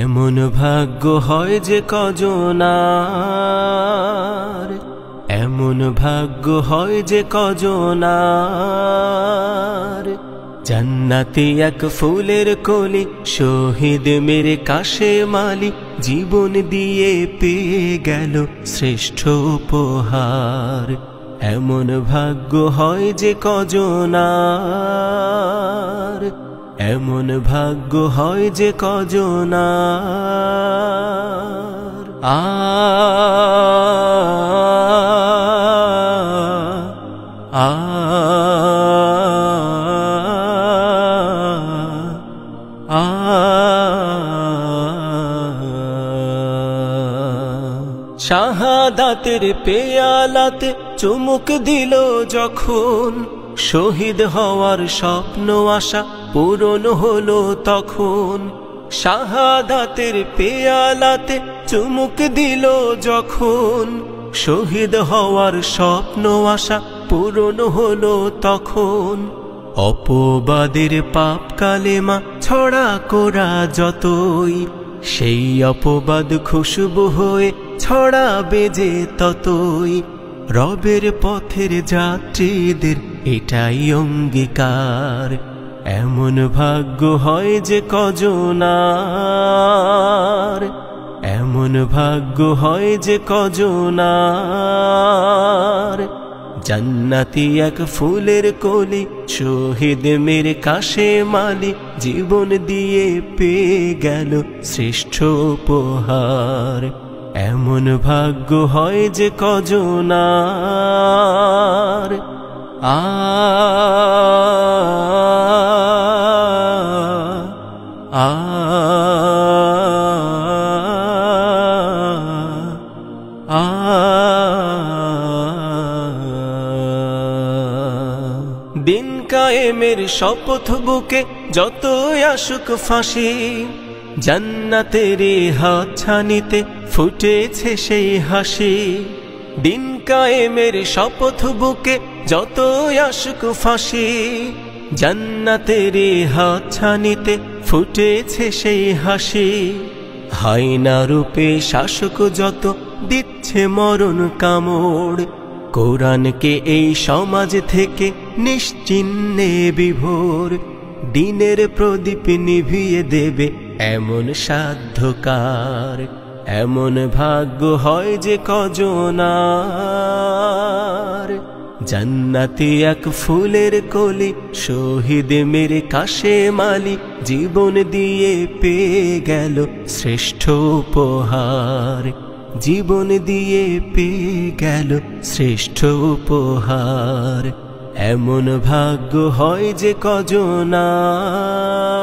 এমন ভাগ্য হয় যে কজনার, এমন ভাগ্য হয় যে কজনার। জান্নাতি এক ফুলের কলি শহীদ মেরে কাশেম আলী জীবন দিয়ে পেয়ে গেল শ্রেষ্ঠ উপহার। এমন ভাগ্য হয় যে কজনার, এমন ভাগ্য হয় যে কজনার। শাহাদাতের পেয়ালাতে চুমুক দিল যখন, শহীদ হওয়ার স্বপ্ন আশা পূরণ হলো তখন। শাহাদাতের পেয়ালাতে চুমুক দিল যখন, শহীদ হওয়ার স্বপ্ন আশা পূরণ হলো তখন। অপবাদের পাপ কালেমা ছড়া করা যতই, সেই অপবাদ খুশবু হয়ে ছড়াবে যে ততই। রবের পথের যাত্রীদের এটাই অঙ্গীকার। এমন ভাগ্য হয় যে কজনার, এমন ভাগ্য হয় যে কজনার। জান্নাতি এক ফুলের কলি শহীদ মেরে কাশেম আলী জীবন দিয়ে পেয়ে গেল শ্রেষ্ঠ উপহার। এমন ভাগ্য হয় যে কজনার। দিন কায়েমের শপথ বুকে যতই আসুক ফাঁসি, জান্নাতের হাতছানিতে ফুটেছে সেই হাসি। দিন কায়েমের শপথ বুকে যতই আসুক ফাঁসি, জান্নাতের হাতছানিতে ফুটেছে সেই হাসি। হায়না রূপে শাসক যত দিচ্ছে মরণ কামড়, কোরআনকে এই সমাজ থেকে নিশ্চিহ্নে বিভোর। দিনের প্রদীপ নিভিয়ে দেবে এমন সাধ্যকার। এমন ভাগ্য হয় যে কজনার। জান্নাতি এক ফুলের কলি শহীদ মেরে কাশেম আলী জীবন দিয়ে পেয়ে গেল শ্রেষ্ঠ উপহার। জীবন দিয়ে পেয়ে গেল শ্রেষ্ঠ উপহার। এমন ভাগ্য হয় যে কজনার।